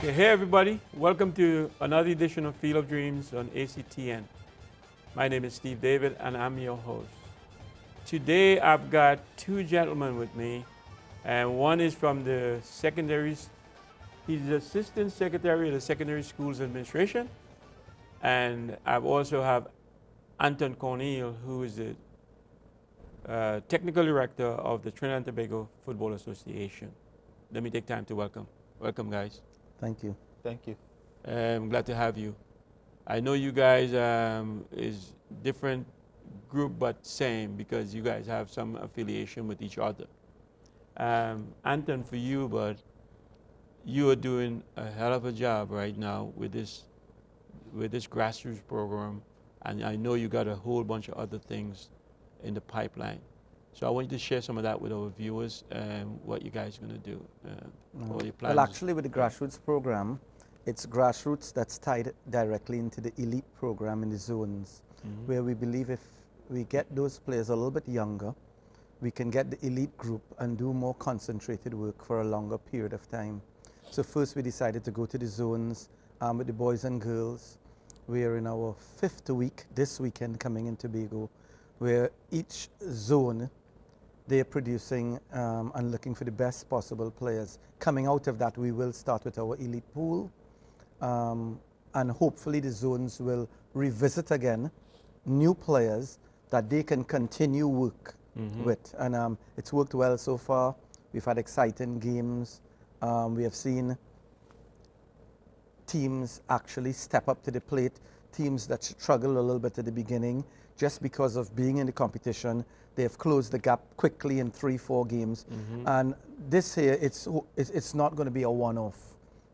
Okay, hey everybody, welcome to another edition of Field of Dreams on ACTN. My name is Steve David and I'm your host. Today I've got two gentlemen with me, and one is from the secondaries. He's the Assistant Secretary of the Secondary Schools Administration, and I also have Anton Corneal, who is the Technical Director of the Trinidad and Tobago Football Association. Let me take time to welcome. Welcome, guys. Thank you. Thank you. I'm glad to have you. I know you guys is different group but same because you guys have some affiliation with each other. Anton, for you, but you are doing a hell of a job right now with this grassroots program, and I know you got a whole bunch of other things in the pipeline. So I want you to share some of that with our viewers and what you guys are going to do, all your plans. Well, actually, with the grassroots program, it's grassroots that's tied directly into the elite program in the zones, where we believe if we get those players a little bit younger, we can get the elite group and do more concentrated work for a longer period of time. So first we decided to go to the zones with the boys and girls. We are in our 5th week this weekend coming in Tobago, where each zone they're producing and looking for the best possible players. Coming out of that, we will start with our elite pool, and hopefully the zones will revisit again new players that they can continue work with. And it's worked well so far. We've had exciting games. We have seen teams actually step up to the plate, teams that struggle a little bit at the beginning. Just because of being in the competition, they have closed the gap quickly in 3-4 games. And this year, it's not going to be a one-off.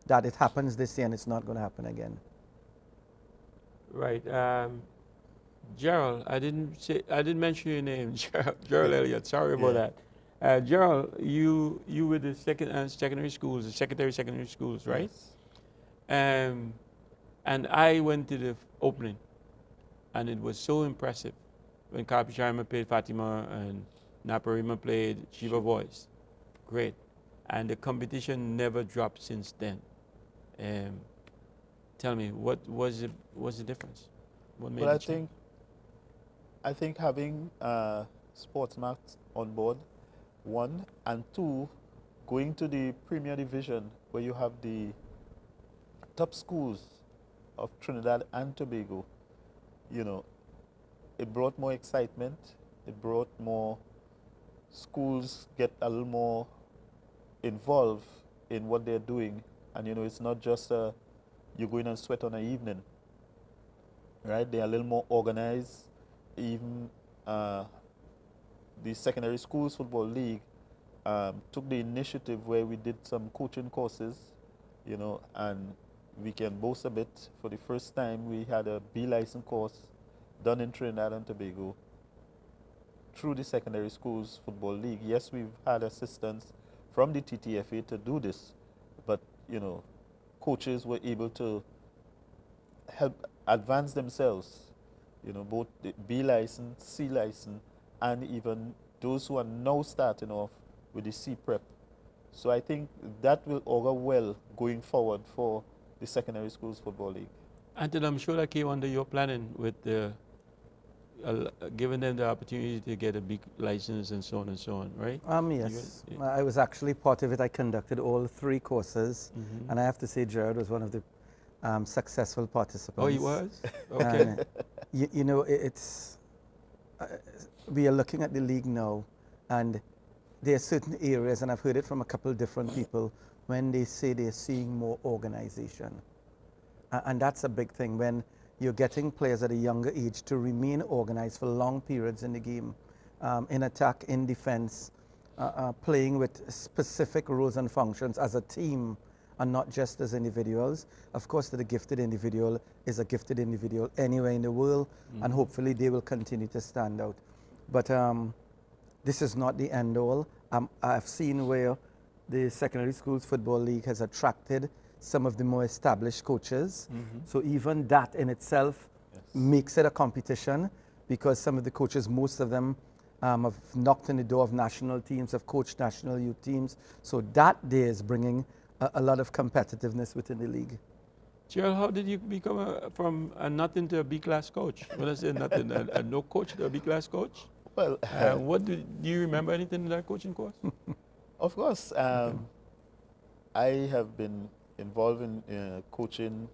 That it happens this year and it's not going to happen again. Right. Gerald, I didn't mention your name, Gerald Elliot. Sorry about that. Gerald, you were the secondary schools, the Secretary of Secondary Schools, right? Yes. And I went to the opening, and it was so impressive when Carpi Sharma played Fatima and Naparima played Shiva Voice. Great. And the competition never dropped since then. Tell me, what was the difference? What made it change? I think having Sportsmax on board, 1, and 2, going to the Premier Division where you have the top schools of Trinidad and Tobago, you know, it brought more excitement. It brought more schools get a little more involved in what they're doing. And, you know, it's not just you go in and sweat on an evening, right? They're a little more organized. Even the Secondary Schools Football League took the initiative where we did some coaching courses, you know, and we can boast a bit. For the first time, we had a B license course done in Trinidad and Tobago through the Secondary Schools Football League. Yes, we've had assistance from the TTFA to do this, but, you know, coaches were able to help advance themselves, you know, both the B license, C license, and even those who are now starting off with the C prep. So I think that will augur well going forward for the Secondary Schools Football League. Anton, I'm sure that came under your planning with giving them the opportunity to get a big license and so on and so on, right? Yes. I was actually part of it. I conducted all 3 courses, and I have to say Gerard was one of the successful participants. Oh, he was? Okay. You know, we are looking at the league now, and there are certain areas, and I've heard it from a couple of different people, when they say they're seeing more organization. And that's a big thing, when you're getting players at a younger age to remain organized for long periods in the game, in attack, in defense, playing with specific roles and functions as a team and not just as individuals. Of course, the gifted individual is a gifted individual anywhere in the world, and hopefully they will continue to stand out. But this is not the end all. I've seen where the Secondary Schools Football League has attracted some of the more established coaches. So even that in itself makes it a competition, because some of the coaches, most of them have knocked on the door of national teams, have coached national youth teams. So that there is bringing a lot of competitiveness within the league. Gerald, how did you become from a nothing to a B-class coach? When I say nothing, a no coach to a B-class coach? Well, What do you remember anything in that coaching course? of course, I have been involved in coaching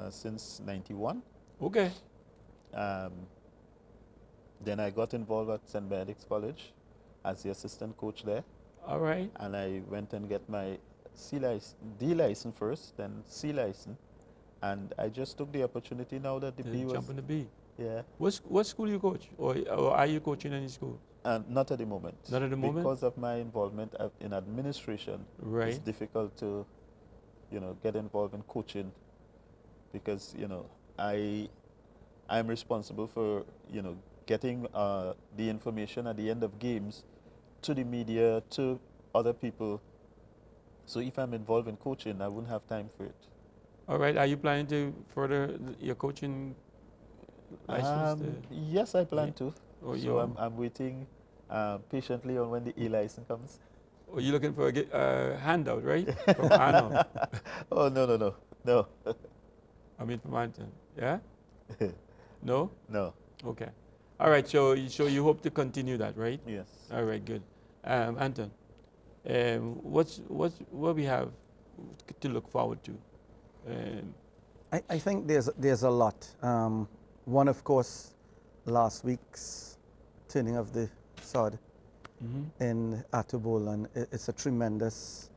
since '91. Okay. Then I got involved at St. Benedict's College as the assistant coach there. All right. And I went and get my D license first, then C license. And I just took the opportunity now that the B was... Jump on the B. Yeah. What school you coach? Or are you coaching any school? Not at the moment. Not at the moment? Because of my involvement in administration, right. It's difficult to, get involved in coaching because, I'm responsible for, getting the information at the end of games to the media, to other people. So if I'm involved in coaching, I wouldn't have time for it. All right. Are you planning to further your coaching license? Yes, I plan to. Oh, so I'm waiting patiently on when the E-license comes. Oh, you're looking for a handout, right? From Anton. Oh, no. I mean from Anton. Yeah? No? No. Okay. All right. So you hope to continue that, right? Yes. All right. Good. Anton, what we have to look forward to? I think there's a lot. One, of course, last week's turning of the sod in Atubol, and it's a tremendous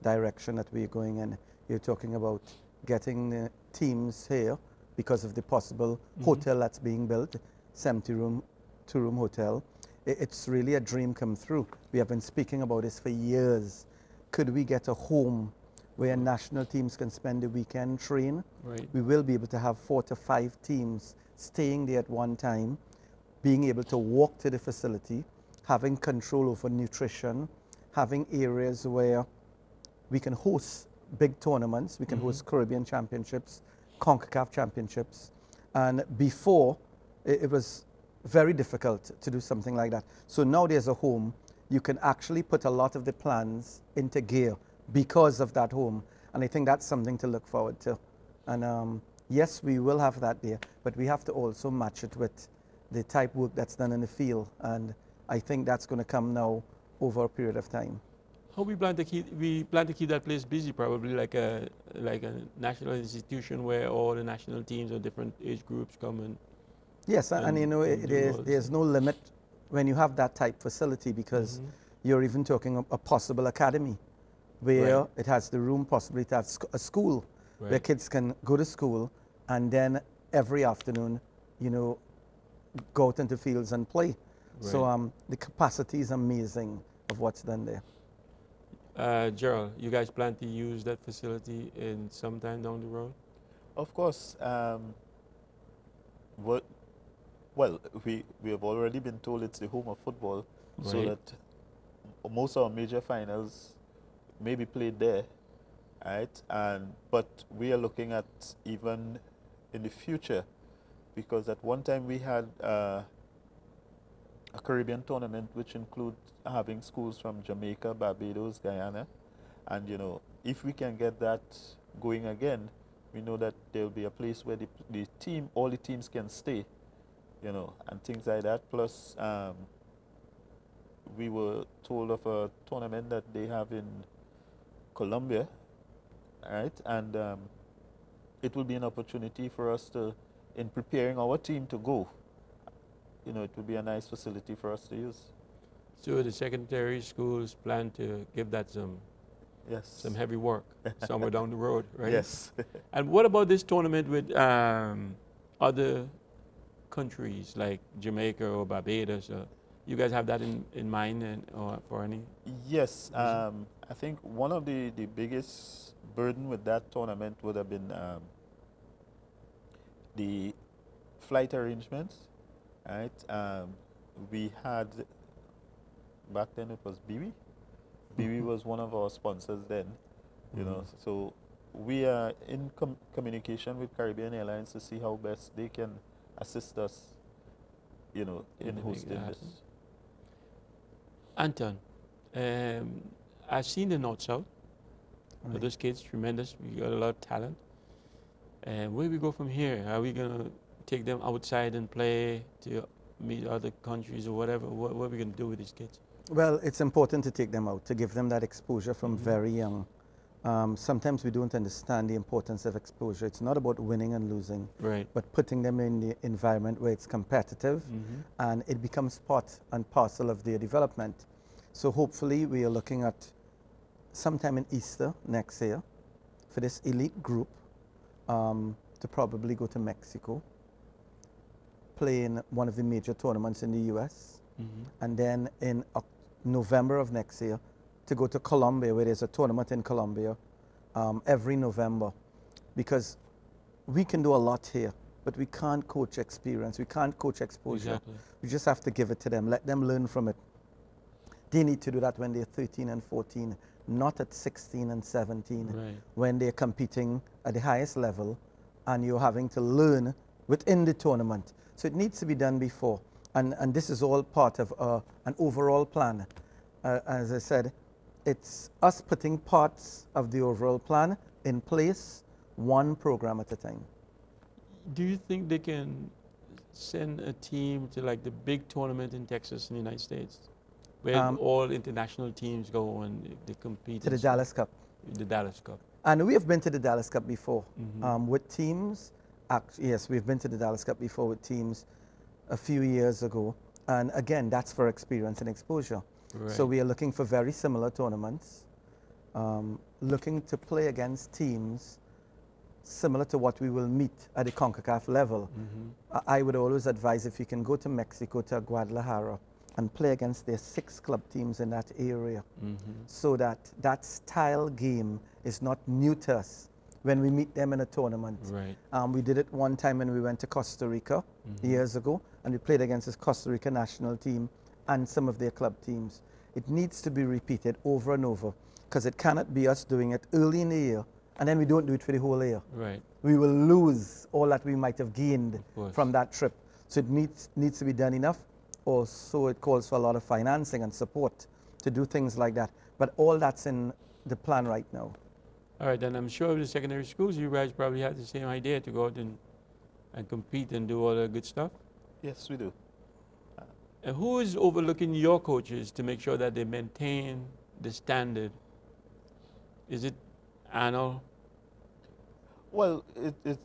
direction that we're going in. You're talking about getting the teams here because of the possible hotel that's being built, 70-room, 2-room hotel. It's really a dream come true. We have been speaking about this for years. Could we get a home where national teams can spend the weekend train? Right. We will be able to have 4 to 5 teams staying there at one time, being able to walk to the facility, having control over nutrition, having areas where we can host big tournaments, we can host Caribbean championships, CONCACAF championships. And before, it was very difficult to do something like that. So now there's a home, you can actually put a lot of the plans into gear because of that home. And I think that's something to look forward to. And yes, we will have that there, but we have to also match it with the type work that's done in the field. And I think that's going to come now over a period of time. How we plan to keep that place busy, probably like a national institution where all the national teams of different age groups come and... Yes, and there's no limit when you have that type facility because you're even talking a possible academy where it has the room possibly to have a school where kids can go to school and then every afternoon, go out into fields and play. Right. So the capacity is amazing of what's done there. Gerald, you guys plan to use that facility in sometime down the road? Of course. We have already been told it's the home of football, so that most of our major finals may be played there, right? But we are looking at even in the future, because at one time we had a Caribbean tournament which include having schools from Jamaica, Barbados, Guyana, and if we can get that going again, we know that there will be a place where all the teams can stay, and things like that. Plus, we were told of a tournament that they have in Colombia, right? And it will be an opportunity for us to, in preparing our team to go, it will be a nice facility for us to use. So the secondary schools plan to give that some heavy work somewhere down the road, right? Yes. And what about this tournament with other countries like Jamaica or Barbados? You guys have that in mind or for any? Yes. I think one of the biggest burden with that tournament would have been the flight arrangements, right? We had, back then it was Biwi. Biwi was one of our sponsors then, so we are in communication with Caribbean Airlines to see how best they can assist us, in hosting this. Anton, I've seen the North-South. So those kids, tremendous. We got a lot of talent. And where we go from here? Are we going to take them outside and play to meet other countries or whatever? What are we going to do with these kids? Well, it's important to take them out, to give them that exposure from very young. Sometimes we don't understand the importance of exposure. It's not about winning and losing, Right. but putting them in the environment where it's competitive and it becomes part and parcel of their development. So hopefully we are looking at sometime in Easter next year for this elite group to probably go to Mexico, play in one of the major tournaments in the US, and then in November of next year to go to Colombia, where there's a tournament in Colombia every November, because we can do a lot here, but we can't coach experience, we can't coach exposure. Exactly. We just have to give it to them, let them learn from it. They need to do that when they're 13 and 14, not at 16 and 17, Right. when they're competing at the highest level and you're having to learn within the tournament. So it needs to be done before. And this is all part of an overall plan. As I said, it's us putting parts of the overall plan in place, one program at a time. Do you think they can send a team to like the big tournament in Texas in the United States, where all international teams go and they compete? To the Dallas Cup. The Dallas Cup. And we have been to the Dallas Cup before with teams. Yes, we've been to the Dallas Cup before with teams a few years ago. And again, that's for experience and exposure. Right. So we are looking for very similar tournaments, looking to play against teams similar to what we will meet at the CONCACAF level. I would always advise, if you can go to Mexico, to Guadalajara, and play against their 6 club teams in that area, so that that style game is not new to us when we meet them in a tournament. Right. We did it one time when we went to Costa Rica years ago, and we played against this Costa Rica national team and some of their club teams. It needs to be repeated over and over, because it cannot be us doing it early in the year and then we don't do it for the whole year. Right. We will lose all that we might have gained from that trip. So it needs to be done enough. Also, it calls for a lot of financing and support to do things like that. But all that's in the plan right now. All right, then I'm sure with the secondary schools, you guys probably have the same idea to go out and compete and do all the good stuff. Yes, we do. And who is overlooking your coaches to make sure that they maintain the standard? Is it Arnold? Well,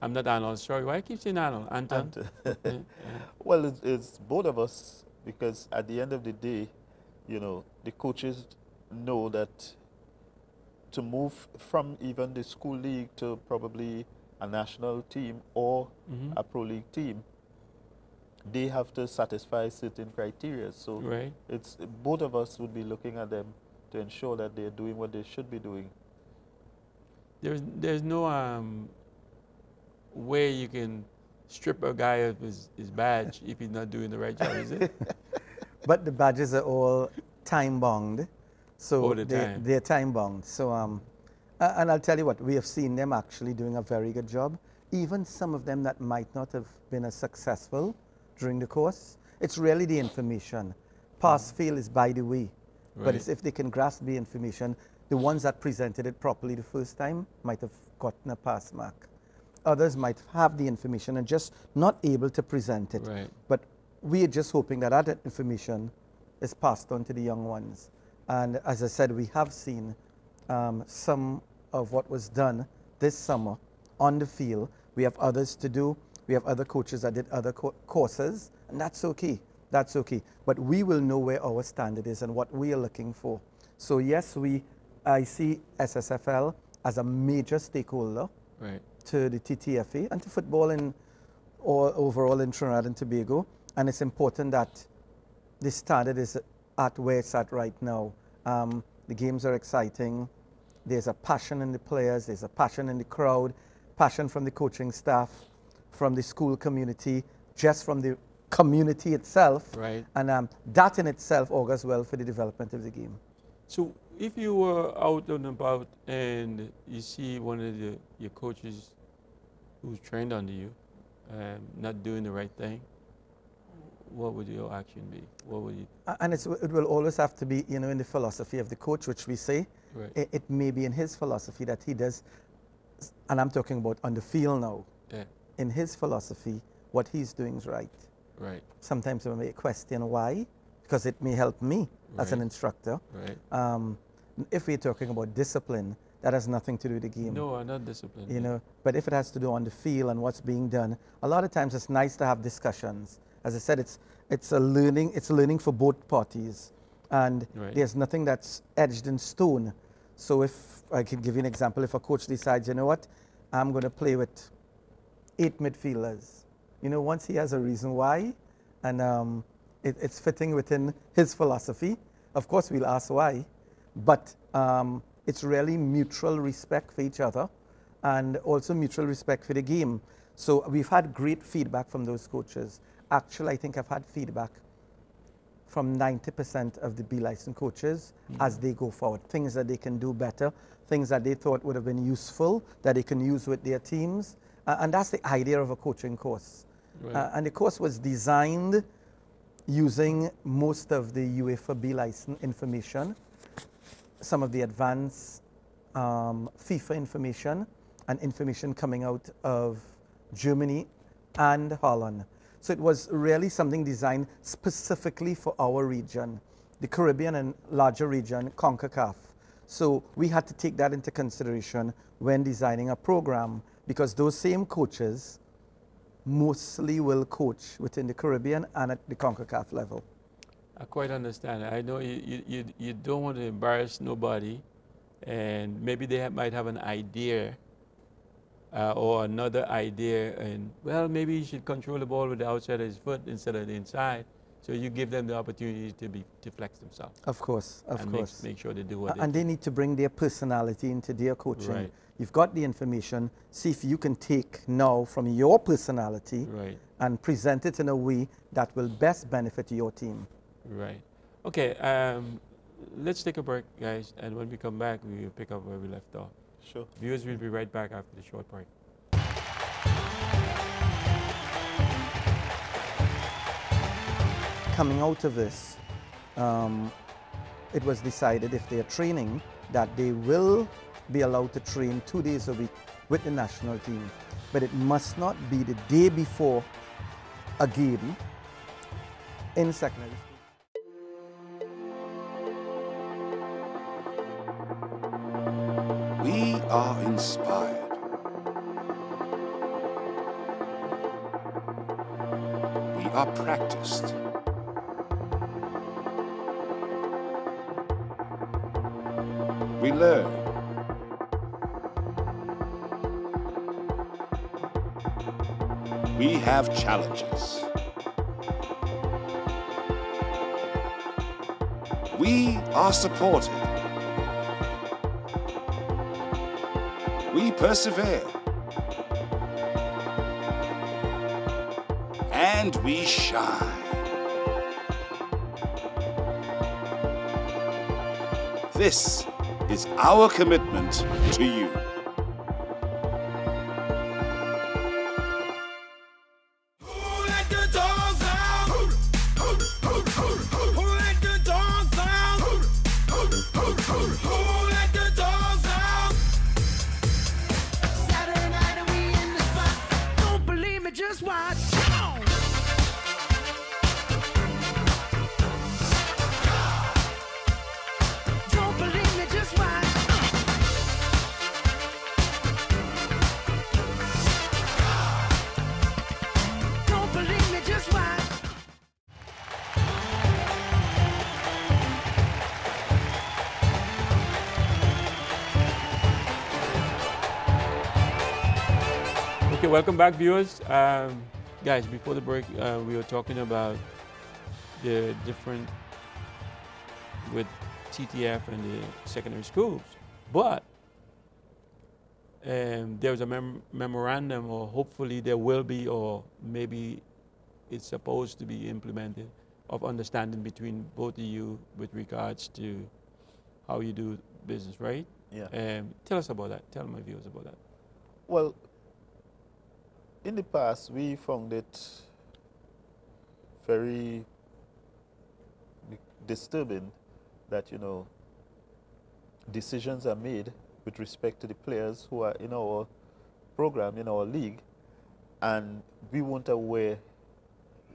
I'm not Arnold, sorry. Why I keep saying Arnold? Anton? Well, it's both of us, because at the end of the day, you know, the coaches know that to move from even the school league to probably a national team or a pro league team, they have to satisfy certain criteria. So it's both of us would be looking at them to ensure that they're doing what they should be doing. There's no way you can strip a guy of his badge if he's not doing the right job, is it? But the badges are all time bound, so they're time bound. So and I'll tell you what, we have seen them actually doing a very good job. Even some of them that might not have been as successful during the course, it's really the information. Pass fail is by the way, but it's if they can grasp the information. The ones that presented it properly the first time might have gotten a pass mark. Others might have the information and just not able to present it. Right. But we are just hoping that that information is passed on to the young ones. And as I said, we have seen some of what was done this summer on the field. We have others to do. We have other coaches that did other courses, and that's okay. That's okay. But we will know where our standard is and what we are looking for. So yes, I see SSFL as a major stakeholder to the TTFA and to football overall in Trinidad and Tobago. And it's important that the standard is at where it's at right now. The games are exciting. There's a passion in the players. There's a passion in the crowd, passion from the coaching staff, from the school community, just from the community itself. Right. And that in itself augurs well for the development of the game. So if you were out and about and you see one of your coaches who's trained under you not doing the right thing, what would your action be? What would you? And it will always have to be, you know, in the philosophy of the coach, which we say. Right. It may be in his philosophy that he does, and I'm talking about on the field now. Yeah. In his philosophy, what he's doing is right. Right. Sometimes we may question why, because it may help me as an instructor. Right. If we're talking about discipline, that has nothing to do with the game. No, I'm not disciplined. You know, but if it has to do on the field and what's being done, a lot of times it's nice to have discussions. As I said, it's a learning for both parties, and there's nothing that's edged in stone. So if I can give you an example, if a coach decides, you know what, I'm going to play with 8 midfielders, you know, once he has a reason why, and it's fitting within his philosophy, of course we'll ask why, but it's really mutual respect for each other and also mutual respect for the game. So we've had great feedback from those coaches. Actually, I think I've had feedback from 90% of the B-licensed coaches as they go forward. Things that they can do better, things that they thought would have been useful, that they can use with their teams. And that's the idea of a coaching course. Right. And the course was designed using most of the UEFA B-license information, some of the advanced FIFA information, and information coming out of Germany and Holland. So it was really something designed specifically for our region, the Caribbean and larger region, CONCACAF. So we had to take that into consideration when designing a program, because those same coaches mostly will coach within the Caribbean and at the CONCACAF level. I quite understand. I know you don't want to embarrass nobody, and maybe they might have an idea or another idea, and well, maybe he should control the ball with the outside of his foot instead of the inside. So you give them the opportunity to flex themselves. Of course, of course. Make sure they do what and they need to bring their personality into their coaching. Right. You've got the information. See if you can take now from your personality and present it in a way that will best benefit your team. Right. Okay. Let's take a break, guys, and when we come back, we will pick up where we left off. Sure. Viewers will be right back after the short break. Coming out of this, it was decided if they are training that they will be allowed to train 2 days a week with the national team, but it must not be the day before a game in secondary school. We are inspired. We are practiced. We learn. We have challenges. We are supported. We persevere. And we shine. This is our commitment to you. Okay, welcome back, viewers. Guys, before the break, we were talking about the different with TTF and the secondary schools, but there was a memorandum, or hopefully there will be, or maybe it's supposed to be implemented, of understanding between both of you with regards to how you do business, right? Yeah. Tell us about that. Tell my viewers about that. Well, in the past, we found it very disturbing that, decisions are made with respect to the players who are in our program, in our league, and we weren't aware,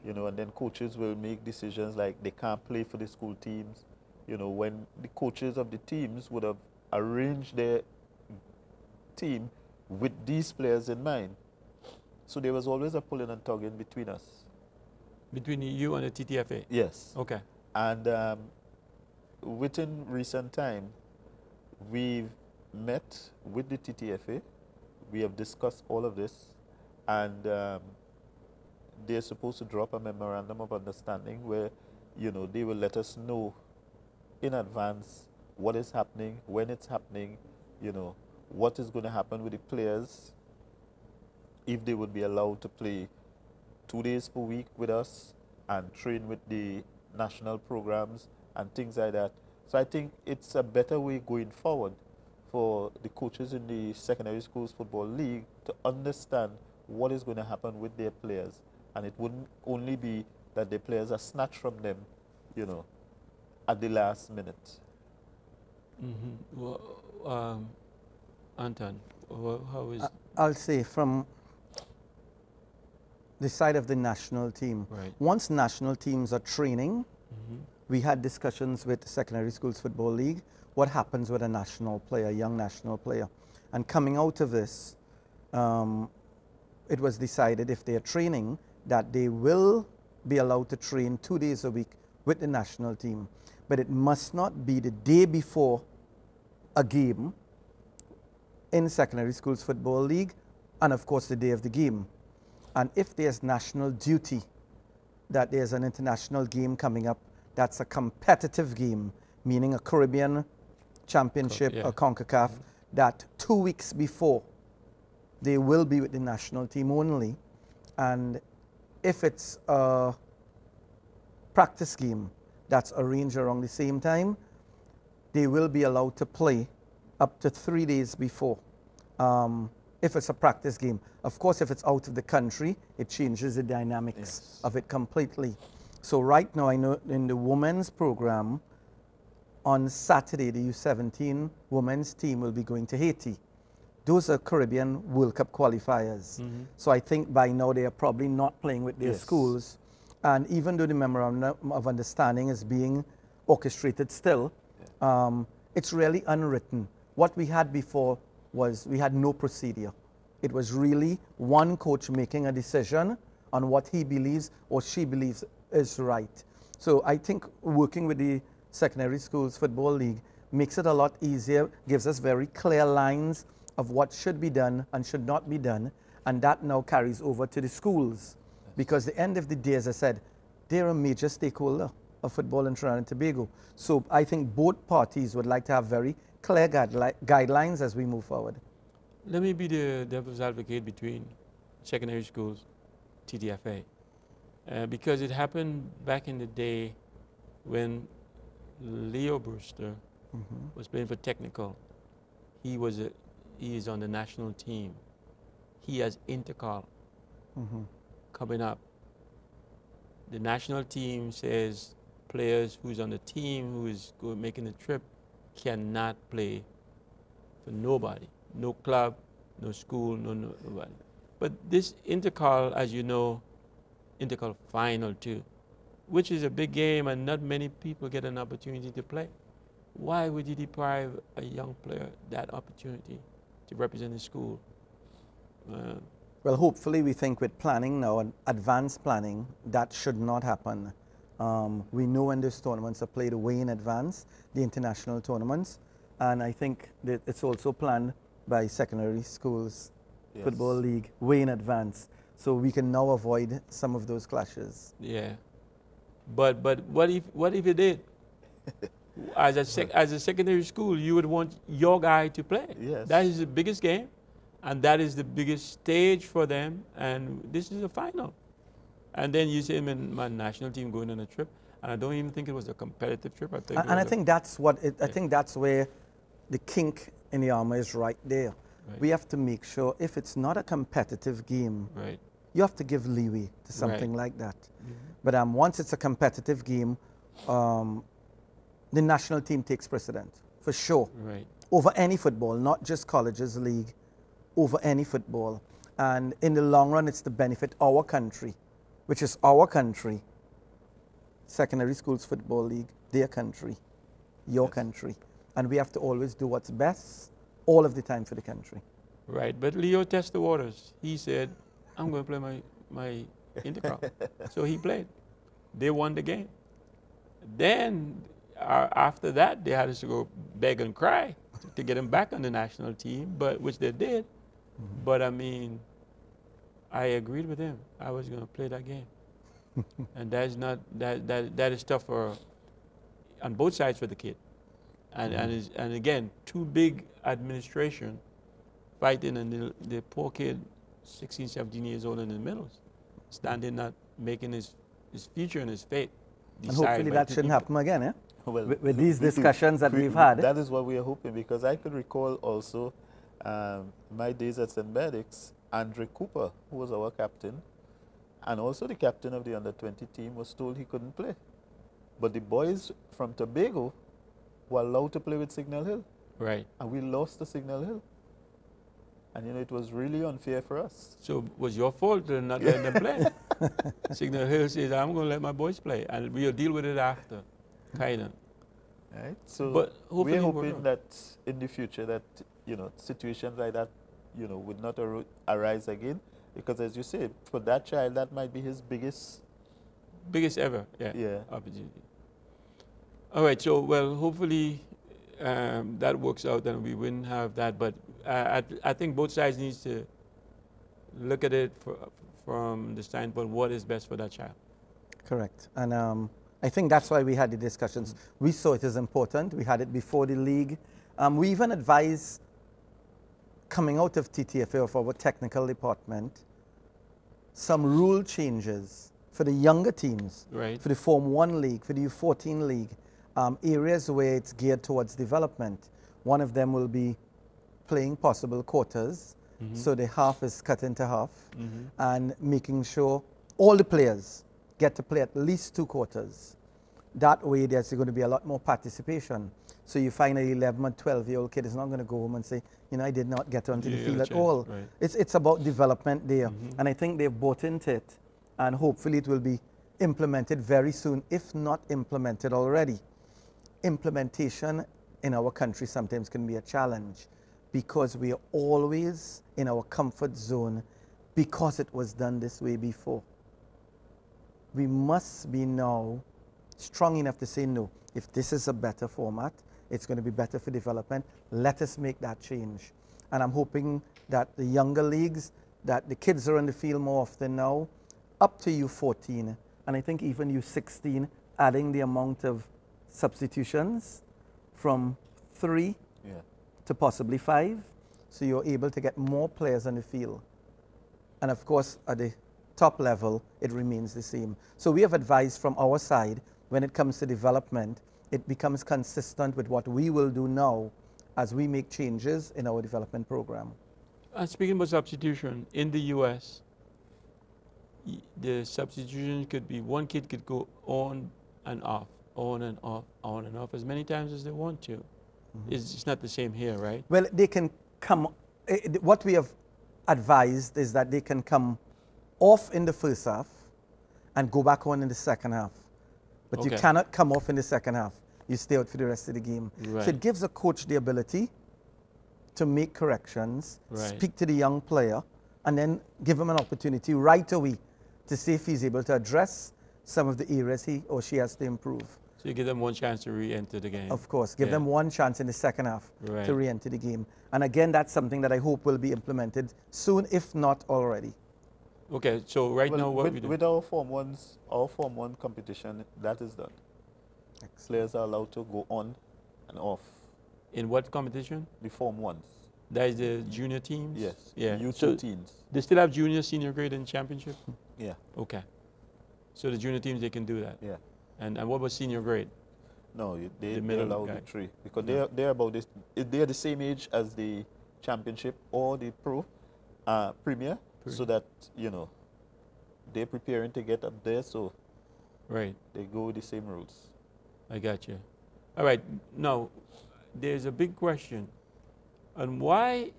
and then coaches will make decisions like they can't play for the school teams, when the coaches of the teams would have arranged their team with these players in mind. So there was always a pulling and tugging between us. Between you and the TTFA? Yes. Okay. And within recent time, we've met with the TTFA. We have discussed all of this, and they're supposed to drop a memorandum of understanding where, they will let us know in advance what is happening, when it's happening, what is going to happen with the players, if they would be allowed to play 2 days per week with us and train with the national programs and things like that. So I think it's a better way going forward for the coaches in the Secondary Schools Football League to understand what is going to happen with their players. And it wouldn't only be that the players are snatched from them, at the last minute. Mm-hmm. Well, Anton, how is... I'll say from the side of the national team, Right. once national teams are training, we had discussions with the Secondary Schools Football League, what happens with a national player, a young national player. And coming out of this, it was decided if they are training, that they will be allowed to train 2 days a week with the national team. But it must not be the day before a game in Secondary Schools Football League, and of course the day of the game. And if there's national duty, that there's an international game coming up, that's a competitive game, meaning a Caribbean Championship or CONCACAF, that 2 weeks before, they will be with the national team only. And if it's a practice game that's arranged around the same time, they will be allowed to play up to 3 days before. If it's a practice game. Of course, if it's out of the country, it changes the dynamics of it completely. So right now, I know in the women's program, on Saturday, the U17 women's team will be going to Haiti. Those are Caribbean World Cup qualifiers. So I think by now they are probably not playing with their schools. And even though the memorandum of understanding is being orchestrated still, it's really unwritten. What we had before was we had no procedure. It was really one coach making a decision on what he believes or she believes is right. So I think working with the Secondary Schools Football League makes it a lot easier, gives us very clear lines of what should be done and should not be done, and that now carries over to the schools. Because at the end of the day, as I said, they're a major stakeholder of football in Trinidad and Tobago. So I think both parties would like to have very clear guidelines as we move forward. Let me be the devil's advocate between secondary schools, TTFA, because it happened back in the day when Leo Brewster was playing for Technical. He is on the national team. He has intercall coming up. The national team says players who's on the team who is making the trip cannot play for nobody. No club, no school, nobody. But this intercall, as you know, intercall final too, which is a big game and not many people get an opportunity to play. Why would you deprive a young player that opportunity to represent the school? Well, hopefully we think with planning now, and advanced planning, that should not happen. We know when these tournaments are played way in advance, the international tournaments, and I think that it's also planned by Secondary Schools Football League way in advance. So we can now avoid some of those clashes. Yeah. But what if it did? As a secondary school, you would want your guy to play. Yes. That is the biggest game, and that is the biggest stage for them, and this is a final. And then you say, my national team going on a trip, and I don't even think it was a competitive trip. I think that's what I think that's where the kink in the armor is right there. Right. We have to make sure if it's not a competitive game, Right. you have to give leeway to something like that. But once it's a competitive game, the national team takes precedent, for sure. Right. Over any football, not just colleges league, over any football. And in the long run, it's to benefit our country, which is our country. Secondary schools football league, their country, your country. And we have to always do what's best all of the time for the country. Right, but Leo tested the waters. He said, I'm going to play my intercross. So he played. They won the game. Then, after that, they had to go beg and cry to get him back on the national team, which they did. Mm-hmm. But I mean, I agreed with him. I was going to play that game. And that is tough on both sides for the kid. And again, too big administration fighting, and the poor kid, 16, 17 years old in the middle, standing not making his future and his fate. And hopefully that shouldn't happen again, eh? Well, with these discussions that we've had. That is what we are hoping, because I could recall also my days at St. Benedict's, Andre Cooper, who was our captain, and also the captain of the under-20 team, was told he couldn't play. But the boys from Tobago were allowed to play with Signal Hill. Right. And we lost to Signal Hill. And, you know, it was really unfair for us. So it was your fault to not let them play. Signal Hill says, I'm going to let my boys play, and we'll deal with it after, kind of. Right? So but we're hoping that in the future that, you know, situations like that, you know, would not arise again. Because as you say, for that child, that might be his biggest ever, opportunity. All right, so, well, hopefully that works out and we wouldn't have that. But I think both sides need to look at it from the standpoint what is best for that child. Correct. And I think that's why we had the discussions. We saw it as important. We had it before the league. We even advised, coming out of TTFA, of our technical department, some rule changes for the younger teams, right, for the Form 1 league, for the U14 league, areas where it's geared towards development. One of them will be playing possible quarters, so the half is cut into half, and making sure all the players get to play at least 2 quarters. That way there's going to be a lot more participation. So you find an 11 or 12-year-old kid is not going to go home and say, you know, I did not get onto the field at all. Right. It's about development there. And I think they've bought into it. And hopefully it will be implemented very soon, if not implemented already. Implementation in our country sometimes can be a challenge because we are always in our comfort zone because it was done this way before. We must be now strong enough to say, no, if this is a better format, it's going to be better for development, let us make that change. And I'm hoping that the younger leagues, that the kids are on the field more often now, up to U14, and I think even U16, adding the amount of substitutions from 3 to possibly 5, so you're able to get more players on the field. And of course, at the top level, it remains the same. So we have advised from our side, when it comes to development, it becomes consistent with what we will do now as we make changes in our development program. Speaking about substitution, in the U.S., the substitution could be one kid could go on and off, on and off, on and off as many times as they want to. It's not the same here, right? Well, they can come, what we have advised is that they can come off in the first half and go back on in the second half. But you cannot come off in the second half. You stay out for the rest of the game. Right. So it gives a coach the ability to make corrections, speak to the young player, and then give him an opportunity right away to see if he's able to address some of the areas he or she has to improve. So you give them one chance to re-enter the game. Of course, give them one chance in the second half to re-enter the game. And again, that's something that I hope will be implemented soon, if not already. Okay, so now what we do? With our Form 1 competition, that is done. Excellent. Players are allowed to go on and off. In what competition? The Form 1s. That is the junior teams? Yes. Yeah. Youth So teams. they still have junior, senior grade and championship? Yeah. Okay. So the junior teams, they can do that? Yeah. And what about senior grade? No, they're middle allowed guy. the 3 because they're about this. They're the same age as the championship or the premier, so that, you know, they're preparing to get up there. So Right. They go with the same rules. I got you. All right. Now, there's a big question on why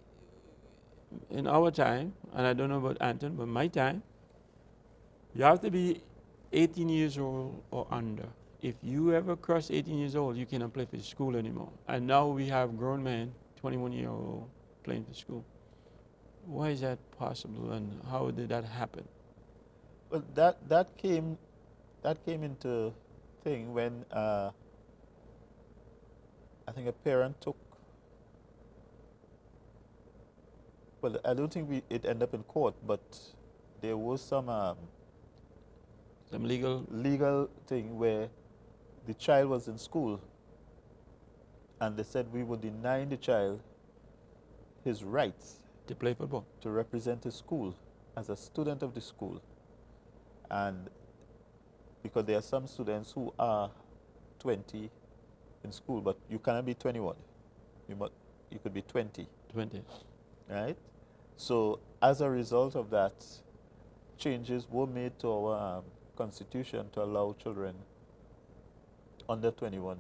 in our time, and I don't know about Anton, but my time, you have to be 18 years old or under. If you ever cross 18 years old, you cannot play for school anymore. And now we have grown men, 21-year-old, playing for school. Why is that possible, and how did that happen? Well, that came into thing when I think a parent took. Well, I don't think it ended up in court, but there was some legal thing where the child was in school, and they said we would deny the child his rights to play football, to represent his school as a student of the school. And because there are some students who are 20 in school, but you cannot be 21. You could be 20. 20. Right? So as a result of that, changes were made to our constitution to allow children under 21.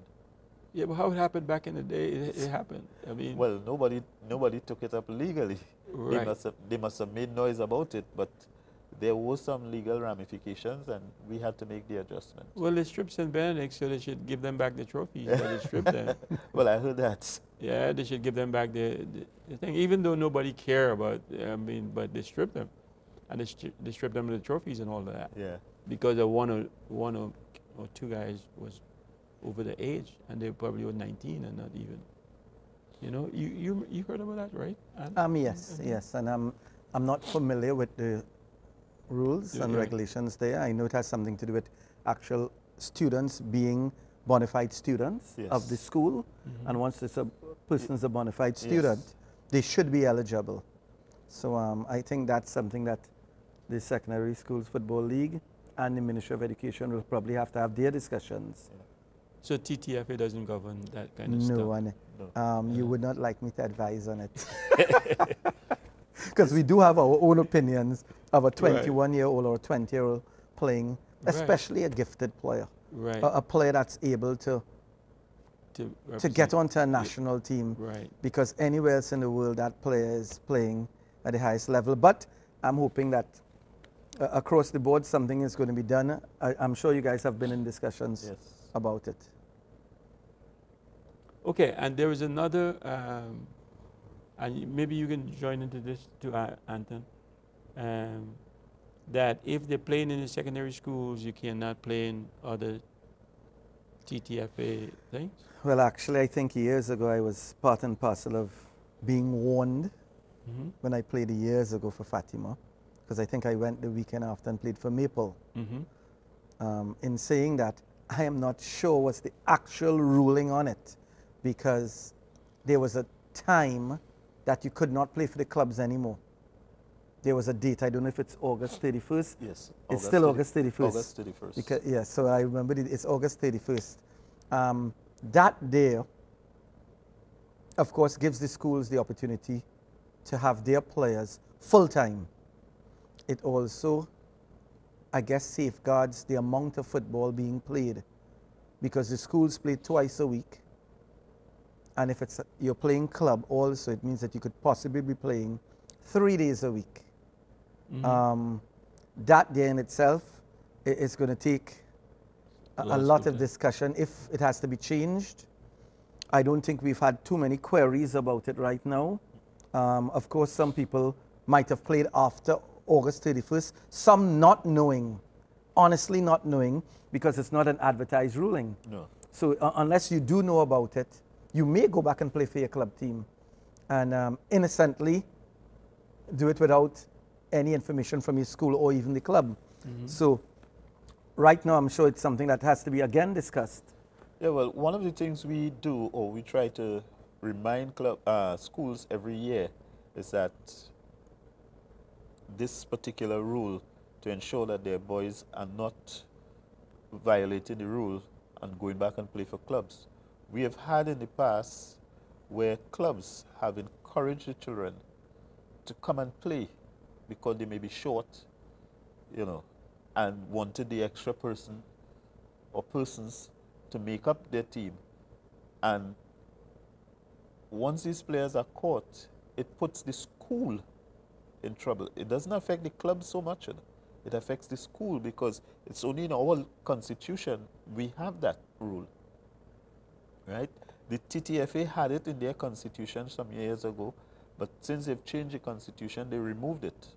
Yeah, but how it happened back in the day, it happened. I mean, well, nobody took it up legally. Right. They must have made noise about it, but there were some legal ramifications, and we had to make the adjustment. Well, they stripped St. Benedict, so they should give them back the trophies that they stripped them. Well, I heard that. Yeah, they should give them back the thing, even though nobody care about. I mean, but they stripped them, and they stripped them of the trophies and all of that. Yeah. Because of one or two guys was over the age, and they probably were 19 and not even. You know, you heard about that, right? Yes, and I'm not familiar with the rules and regulations there. I know it has something to do with actual students being bona fide students of the school, and once this person is a bona fide student, they should be eligible. So I think that's something that the Secondary Schools Football League and the Ministry of Education will probably have to have their discussions. Yeah. So TTFA doesn't govern that kind of stuff? No, you would not like me to advise on it. Because we do have our own opinions of a 21-year-old or a 20-year-old playing, especially a gifted player. Right. A player that's able to get onto a national team. Right. Because anywhere else in the world that player is playing at the highest level. But I'm hoping that across the board something is going to be done. I'm sure you guys have been in discussions about it. Okay, and there is another, and maybe you can join into this too, Anton, that if they're playing in the secondary schools, you cannot play in other TTFA things? Well, actually, I think years ago I was part and parcel of being warned when I played years ago for Fatima, because I think I went the weekend after and played for Maple. In saying that, I am not sure what's the actual ruling on it, because there was a time that you could not play for the clubs anymore. There was a date, I don't know if it's August 31st. Yes. It's still August 31st. August 31st. Because, so I remember it's August 31st. That day, of course, gives the schools the opportunity to have their players full-time. It also, I guess, safeguards the amount of football being played, because the schools play twice a week. And if you're playing club also, it means that you could possibly be playing 3 days a week. That day in itself is going to take a lot of discussion if it has to be changed. I don't think we've had too many queries about it right now. Of course, some people might have played after August 31st, some not knowing, honestly not knowing, because it's not an advertised ruling. No. So unless you do know about it, you may go back and play for your club team and innocently do it without any information from your school or even the club. So right now I'm sure it's something that has to be again discussed. Yeah, well, one of the things we do, or we try to remind schools every year, is that this particular rule, to ensure that their boys are not violating the rule and going back and play for clubs. We have had in the past where clubs have encouraged the children to come and play because they may be short, you know, and wanted the extra person or persons to make up their team. And once these players are caught, it puts the school in trouble. It doesn't affect the club so much. It affects the school because it's only in our constitution we have that rule, right? The TTFA had it in their constitution some years ago, but since they've changed the constitution, they removed it,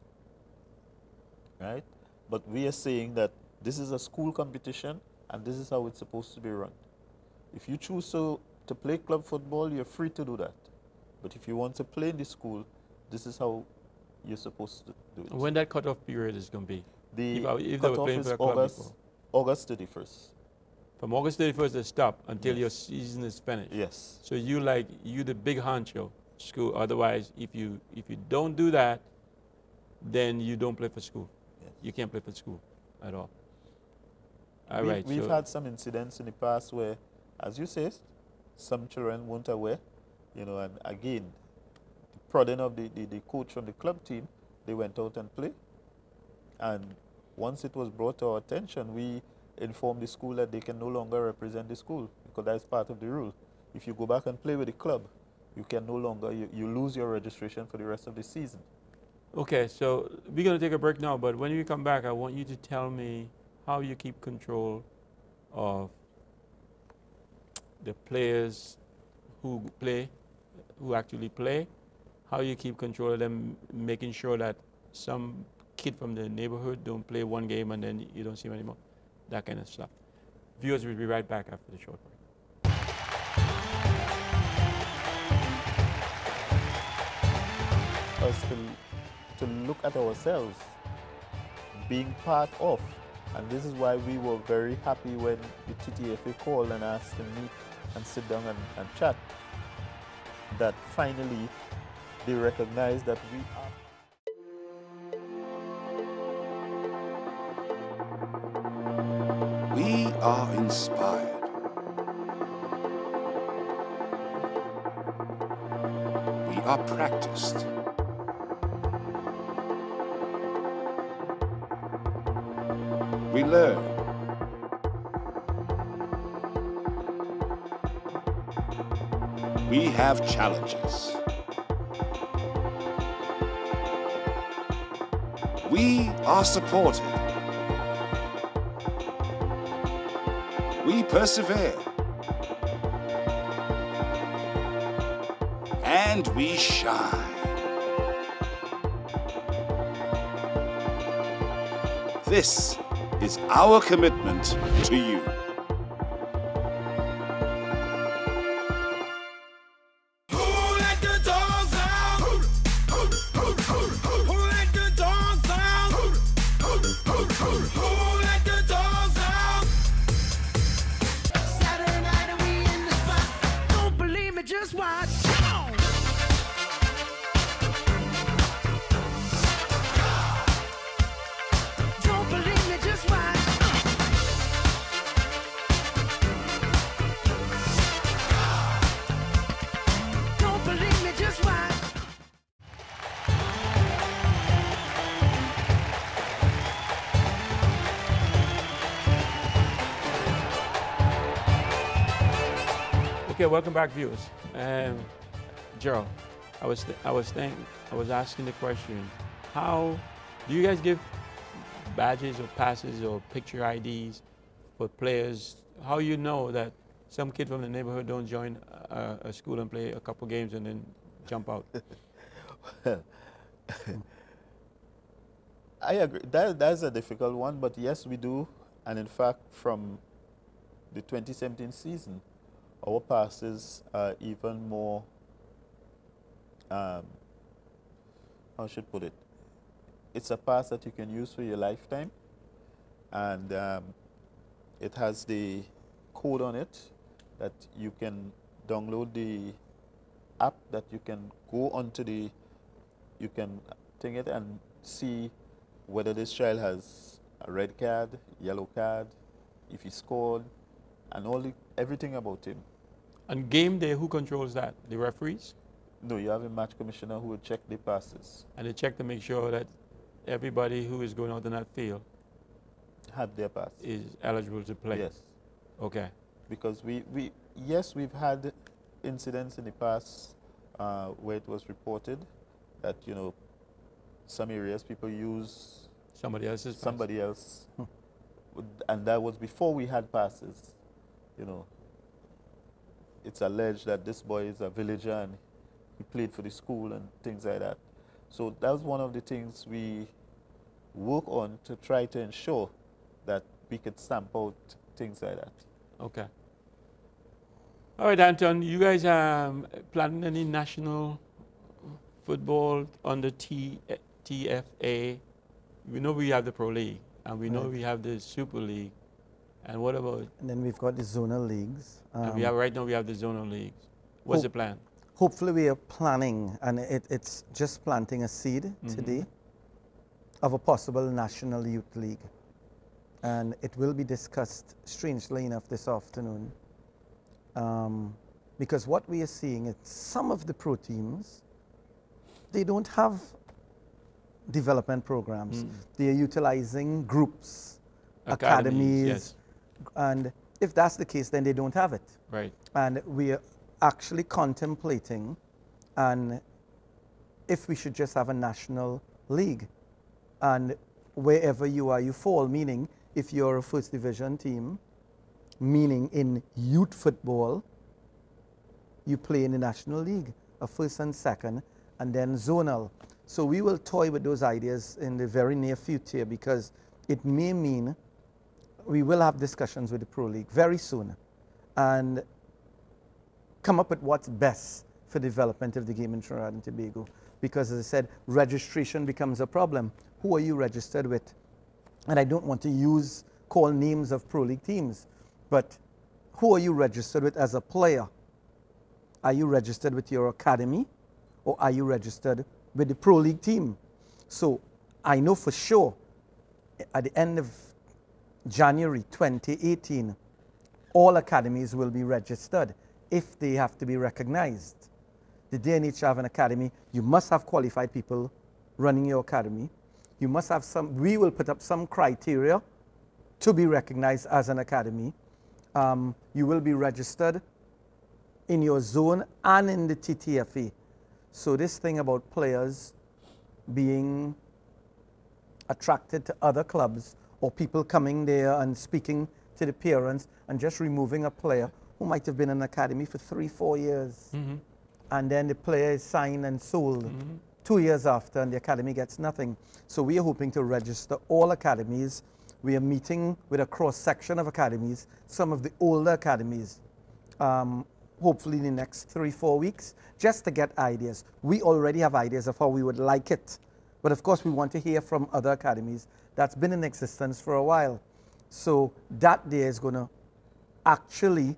right? But we are saying that this is a school competition and this is how it's supposed to be run. If you choose to play club football, you're free to do that. But if you want to play in the school, this is how you're supposed to do it. When that cutoff period is going to be? The if they were cutoff playing is for a club before. August 31st. From August 31st, they stop until Yes. your season is finished. Yes. So you the big honcho school. Otherwise, if you don't do that, then you don't play for school. Yes. You can't play for school at all. We've so had some incidents in the past where, as you said, some children weren't aware, and again, the prodding of the coach from the club team, they went out and played. And once it was brought to our attention, we informed the school that they can no longer represent the school because that's part of the rule. If you go back and play with the club, you can no longer, you lose your registration for the rest of the season. Okay, so we're going to take a break now, but when you come back, I want you to tell me how you keep control of the players who actually play, how you keep control of them, making sure that some kid from the neighborhood don't play one game and then you don't see him anymore, that kind of stuff. Viewers, we'll be right back after the short break. Us to look at ourselves being part of, and this is why we were very happy when the TTFA called and asked to meet and sit down and chat, that finally they recognize that we are. We are inspired. We are practiced. We learn. We have challenges. We are supported. We persevere. And we shine. This is our commitment to you. Okay, welcome back, viewers. Gerald, I was asking the question: how do you guys give badges or passes or picture IDs for players? How you know that some kid from the neighborhood don't join a school and play a couple games and then jump out? I agree. That's a difficult one, but yes, we do. And in fact, from the 2017 season, our passes are even more, how should I put it? It's a pass that you can use for your lifetime, and it has the code on it that you can download the app that you can go onto you can take it and see whether this child has a red card, yellow card, if he scored, and everything about him. On game day, who controls that? The referees? No, you have a match commissioner who will check the passes. And they check to make sure that everybody who is going out on that field Had their pass. is eligible to play. Yes. Okay. Because yes, we've had incidents in the past where it was reported that, you know, some areas people use Somebody else's pass. somebody else, and that was before we had passes. You know, it's alleged that this boy is a villager and he played for the school and things like that. So that was one of the things we work on to try to ensure that we could stamp out things like that. Okay. All right, Anton, you guys planning any national football under TFA? We know we have the Pro League, and we know Right. we have the Super League. And what about, And then we've got the zonal leagues. and we have, right now we have the zonal leagues. What's the plan? Hopefully we are planning, and it's just planting a seed today of a possible National Youth League. And it will be discussed, strangely enough, this afternoon. Because what we are seeing is some of the pro teams, they don't have development programs. They are utilizing groups, academies, yes. and if that's the case, then they don't have it. Right. And we are actually contemplating and if we should just have a national league. And wherever you are, you fall, meaning if you're a first division team, meaning in youth football, you play in the National League, a first and second, and then zonal. So we will toy with those ideas in the very near future because it may mean we will have discussions with the Pro League very soon and come up with what's best for development of the game in Trinidad and Tobago. Because as I said, registration becomes a problem. Who are you registered with? And I don't want to call names of Pro League teams, but who are you registered with as a player? Are you registered with your academy or are you registered with the Pro League team? So I know for sure at the end of January 2018, all academies will be registered if they have to be recognized. The day in each have an academy, you must have qualified people running your academy. You must have we will put up some criteria to be recognized as an academy. You will be registered in your zone and in the TTFA. So this thing about players being attracted to other clubs or people coming there and speaking to the parents and just removing a player who might have been in an academy for 3-4 years. And then the player is signed and sold 2 years after and the academy gets nothing. So we are hoping to register all academies. We are meeting with a cross-section of academies, some of the older academies, hopefully in the next 3-4 weeks, just to get ideas. We already have ideas of how we would like it. But of course, we want to hear from other academies that's been in existence for a while. So that day is going to actually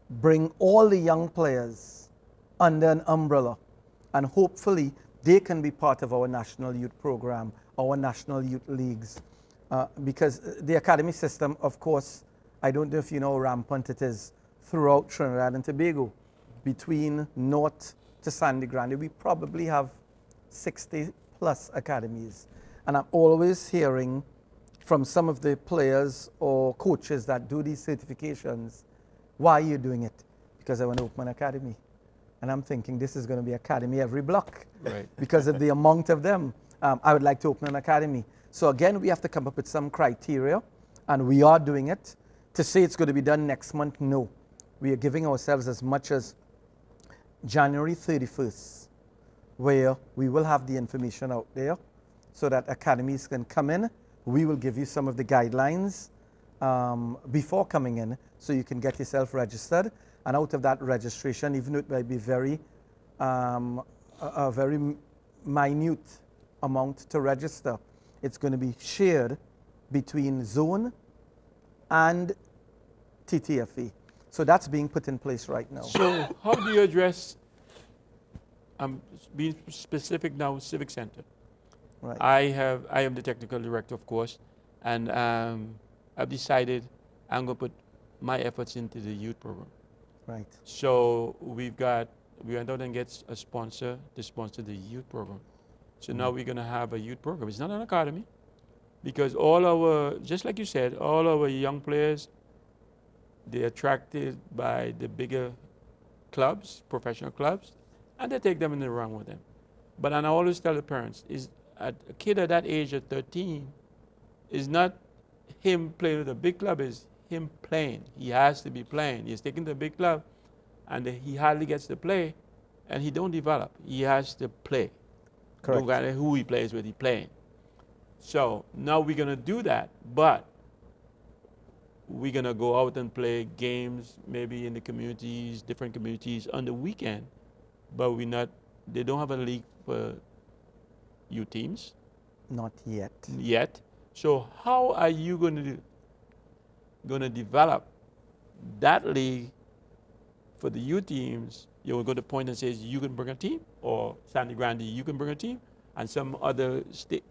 bring all the young players under an umbrella. And hopefully, they can be part of our national youth program, our national youth leagues. Because the academy system, of course, I don't know if you know how rampant it is throughout Trinidad and Tobago. Between North to Sandy Grande, we probably have 60 plus academies. And I'm always hearing from some of the players or coaches that do these certifications, why are you doing it? Because I want to open an academy. And I'm thinking this is going to be academy every block. Right. Because of the amount of them. I would like to open an academy. So again, we have to come up with some criteria, and we are doing it. To say it's going to be done next month, no. We are giving ourselves as much as January 31st, where we will have the information out there so that academies can come in. We will give you some of the guidelines before coming in so you can get yourself registered. And out of that registration, even though it might be a very minute amount to register, it's going to be shared between zone and TTFA. So that's being put in place right now. So how do you address, being specific now, Civic Center? Right. I am the technical director, of course, and I've decided I'm going to put my efforts into the youth program. Right. So we went out and get a sponsor to sponsor the youth program. So now we're going to have a youth program. It's not an academy because all our, just like you said, all our young players they're attracted by the bigger clubs, professional clubs, and they take them in the run with them. But and I always tell the parents, is a kid at that age of 13 is not him playing with a big club, is him playing. He has to be playing. He's taking the big club, and he hardly gets to play, and he don't develop. He has to play. Correct. No matter who he plays with, he's playing. So now we're going to do that, but we're going to go out and play games maybe in the communities, different communities on the weekend, but they don't have a league for youth teams. Not yet. Yet. So how are you going to develop that league for the youth teams? You'll go to point and says you can bring a team, or Sandy Grande, you can bring a team, and some other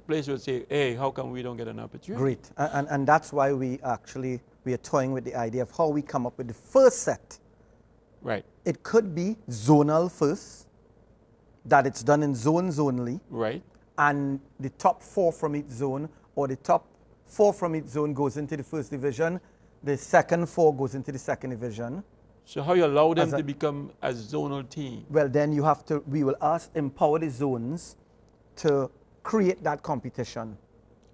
place will say, hey, how come we don't get an opportunity? Great. And that's why we are toying with the idea of how we come up with the first set. Right. It could be zonal first, that it's done in zones only. Right. And the top 4 from each zone, or the top 4 from each zone goes into the first division, the second 4 goes into the second division. So how you allow them to become a zonal team? Well, then we will empower the zones to create that competition.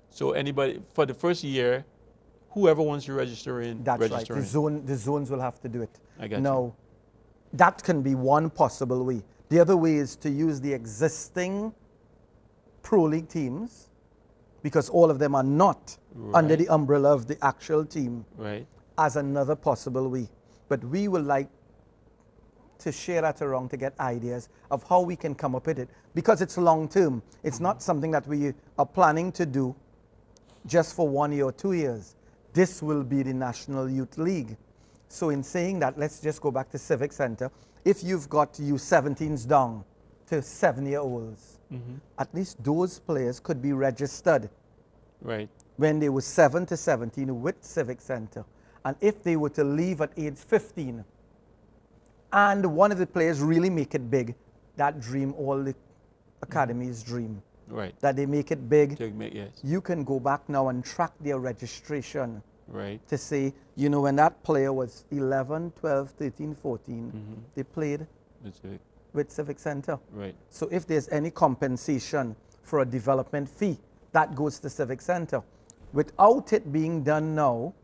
So anybody, for the first year, whoever wants to register in, that's register right. The zones will have to do it. I got now, that can be one possible way. The other way is to use the existing Pro League teams, because all of them are not under the umbrella of the actual team, as another possible way. But we would like to share that around to get ideas of how we can come up with it, because it's long term. It's not something that we are planning to do just for 1 year or 2 years. This will be the National Youth League. So in saying that, let's just go back to Civic Center. If you've got U17s down to 7-year-olds, at least those players could be registered when they were 7 to 17 with Civic Center. And if they were to leave at age 15, and one of the players really make it big, that dream, all the academies dream, that they make it big, you can go back now and track their registration to say, you know, when that player was 11, 12, 13, 14, they played with Civic Center. So if there's any compensation for a development fee, that goes to Civic Center. Without it being done now,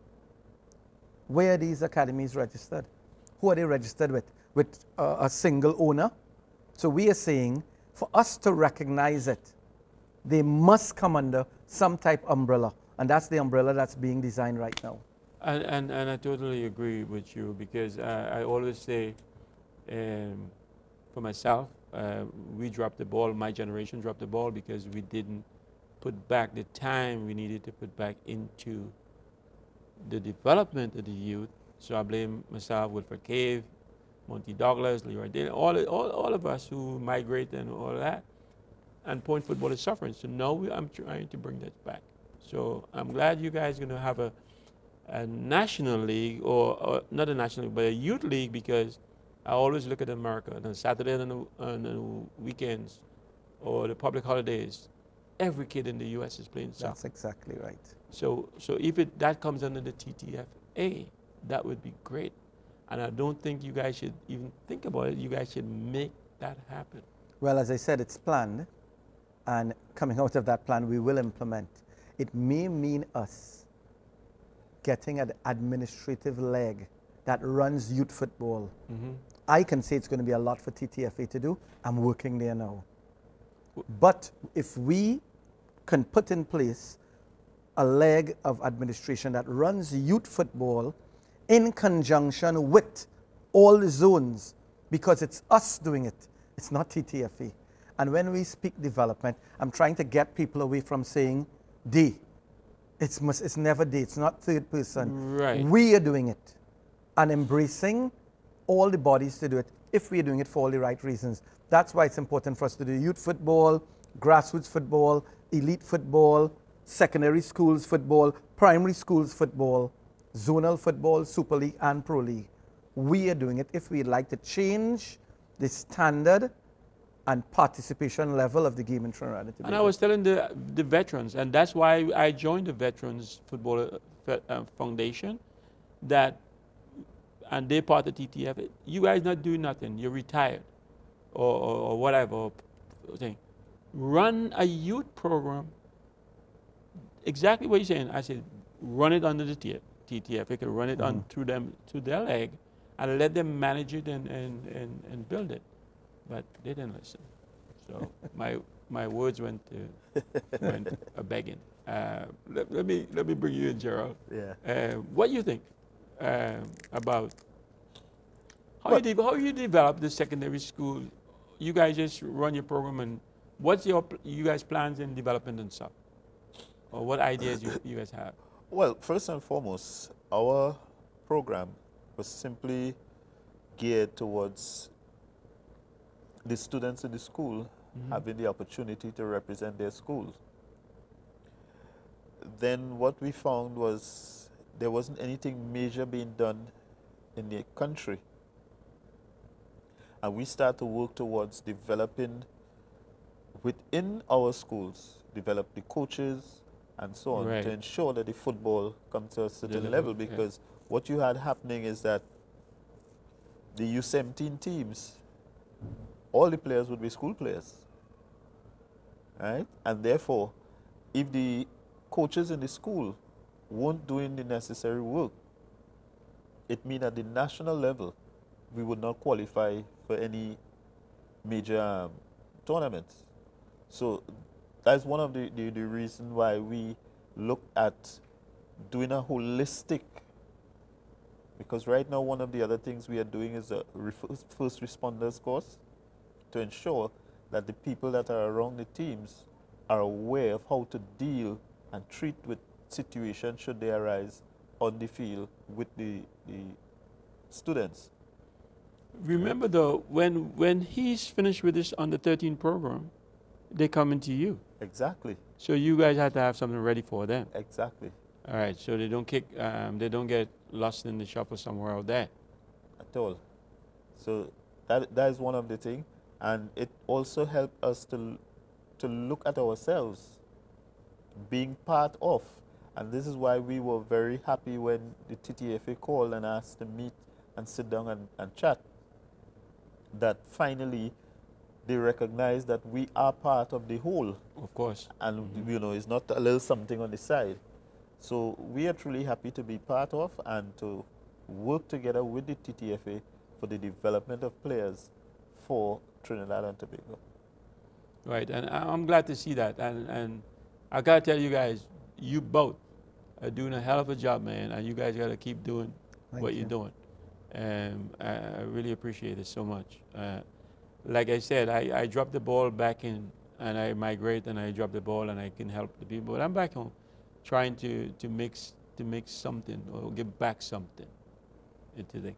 where are these academies registered? Who are they registered with? With a single owner? So we are saying, for us to recognize it, they must come under some type of umbrella. And that's the umbrella that's being designed right now. And I totally agree with you, because I always say, for myself, we dropped the ball, my generation dropped the ball, because we didn't put back the time we needed to put back into the development of the youth. So I blame myself, Wilfred Cave, Monty Douglas, Leroy Dale, all of us who migrate and all that. And point football is suffering. So now I'm trying to bring that back. So I'm glad you guys are going to have a national league, or not a national league, but a youth league, because I always look at America on Saturday and on the weekends or the public holidays. Every kid in the U.S. is playing soccer. That's exactly right. So if that comes under the TTFA, that would be great. And I don't think you guys should even think about it. You guys should make that happen. Well, as I said, it's planned. And coming out of that plan, we will implement. It may mean us getting an administrative leg that runs youth football. I can say it's going to be a lot for TTFA to do. I'm working there now. But if we can put in place a leg of administration that runs youth football in conjunction with all the zones, because it's us doing it, it's not TTFA. And when we speak development, I'm trying to get people away from saying they. It's never they, it's not third person. We are doing it and embracing all the bodies to do it, if we are doing it for all the right reasons. That's why it's important for us to do youth football, grassroots football, elite football, secondary schools football, primary schools football, zonal football, Super League and Pro League. We are doing it if we'd like to change the standard and participation level of the game in Trinidad. And I was telling the veterans, and that's why I joined the Veterans Football Foundation, that and they part of TTF, you guys not doing nothing, you're retired or whatever thing. Run a youth program, exactly what you're saying. I said, run it under the TTF. They can run it on through them, to their leg, and let them manage it and build it. But they didn't listen. So my words went a begging. Let me bring you in, Gerard. Yeah. What do you think about how you develop the secondary school? You guys just run your program, and what's you guys plans in development and stuff, or what ideas you guys have? Well, first and foremost, our program was simply geared towards the students in the school having the opportunity to represent their schools. Then what we found was there wasn't anything major being done in the country. And we started to work towards developing within our schools, develop the coaches and so on, to ensure that the football comes to a certain level, because what you had happening is that the U17 teams, all the players would be school players, right? And therefore, if the coaches in the school weren't doing the necessary work, it means at the national level, we would not qualify for any major tournaments. So that's one of the reasons why we look at doing a holistic, because right now one of the other things we are doing is a first responders course to ensure that the people that are around the teams are aware of how to deal and treat with situations should they arise on the field with the students. Remember though, when he's finished with this under 13 program, they come into you. Exactly. So you guys have to have something ready for them. Exactly. All right. So they don't they don't get lost in the shuffle somewhere out there. At all. So that is one of the things, and it also helped us to look at ourselves being part of, and this is why we were very happy when the TTFA called and asked to meet and sit down and chat, that finally they recognize that we are part of the whole. Of course. And you know, it's not a little something on the side. So we are truly happy to be part of and to work together with the TTFA for the development of players for Trinidad and Tobago. Right, and I'm glad to see that. And I gotta tell you guys, you both are doing a hell of a job, man, and you guys gotta keep doing what you're doing. And I really appreciate it so much. Like I said, I dropped the ball back in, and I migrate, and I drop the ball, and I can help the people. But I'm back home, trying to make something or give back something into the.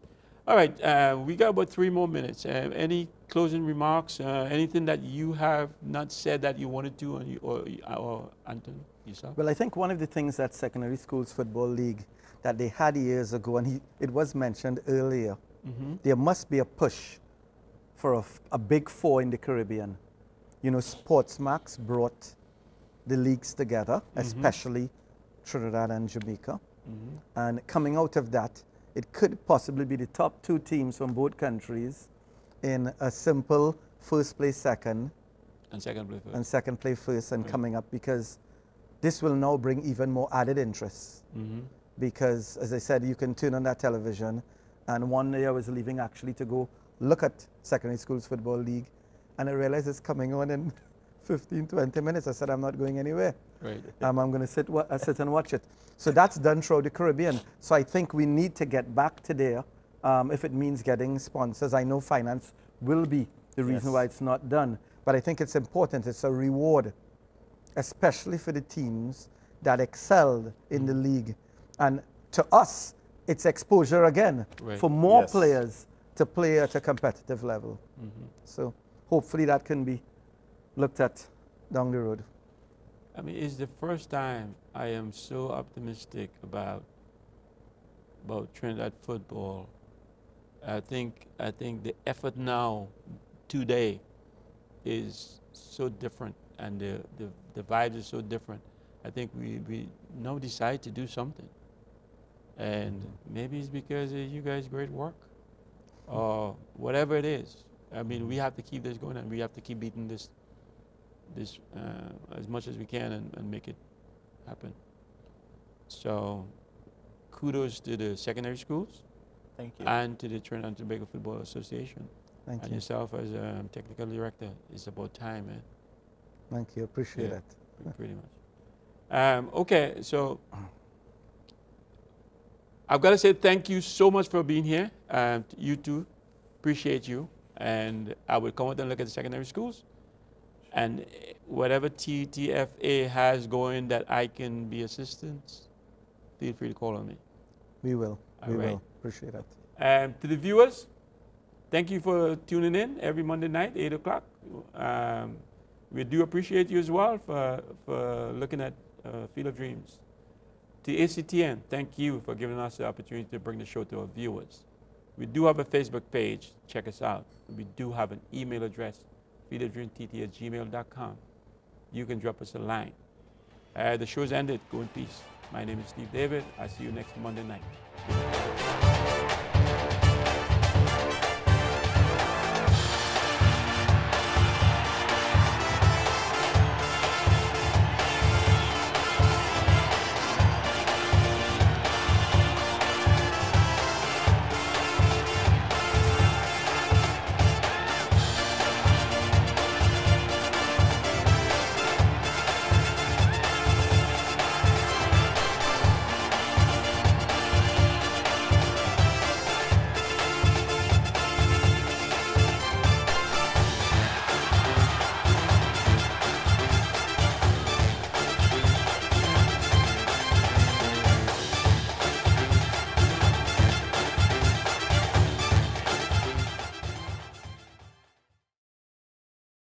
All right, we got about 3 more minutes. Any closing remarks? Anything that you have not said that you wanted to, or Anton, yourself? Well, I think one of the things that Secondary Schools Football League that they had years ago, and it was mentioned earlier, there must be a push for a big four in the Caribbean. You know, Sportsmax brought the leagues together, especially Trinidad and Jamaica. And coming out of that, it could possibly be the top 2 teams from both countries in a simple first place second. And second play first. And second play first and coming up, because this will now bring even more added interest. Because, as I said, you can turn on that television, and one day I was leaving actually to go look at Secondary Schools Football League, and I realized it's coming on in 15, 20 minutes. I said, I'm not going anywhere. Right. I'm going to sit and watch it. So that's done throughout the Caribbean. So I think we need to get back to there if it means getting sponsors. I know finance will be the reason why it's not done, but I think it's important. It's a reward, especially for the teams that excelled in the league. And to us, it's exposure again for more players to play at a competitive level. So hopefully that can be looked at down the road. I mean, it's the first time I am so optimistic about Trinidad football. I think the effort now today is so different, and the vibe is so different. I think we now decide to do something. And maybe it's because of you guys' great work or whatever it is. I mean, we have to keep this going and we have to keep beating this as much as we can and make it happen. So kudos to the secondary schools. Thank you. And to the Trinidad and Tobago Football Association. Thank and you. yourself as a technical director. It's about time, man. Thank you. Appreciate Yeah. it. Pretty much. Okay, so I've got to say thank you so much for being here. You too. Appreciate you. And I will come out and look at the secondary schools. And whatever TTFA has going that I can be assistance, feel free to call on me. We will. All We right. will. Appreciate it. To the viewers, thank you for tuning in every Monday night, 8 o'clock. We do appreciate you as well for looking at Field of Dreams. To ACTN, thank you for giving us the opportunity to bring the show to our viewers. We do have a Facebook page. Check us out. We do have an email address, fieldofdreamtt@gmail.com. You can drop us a line. The show's ended. Go in peace. My name is Steve David. I'll see you next Monday night.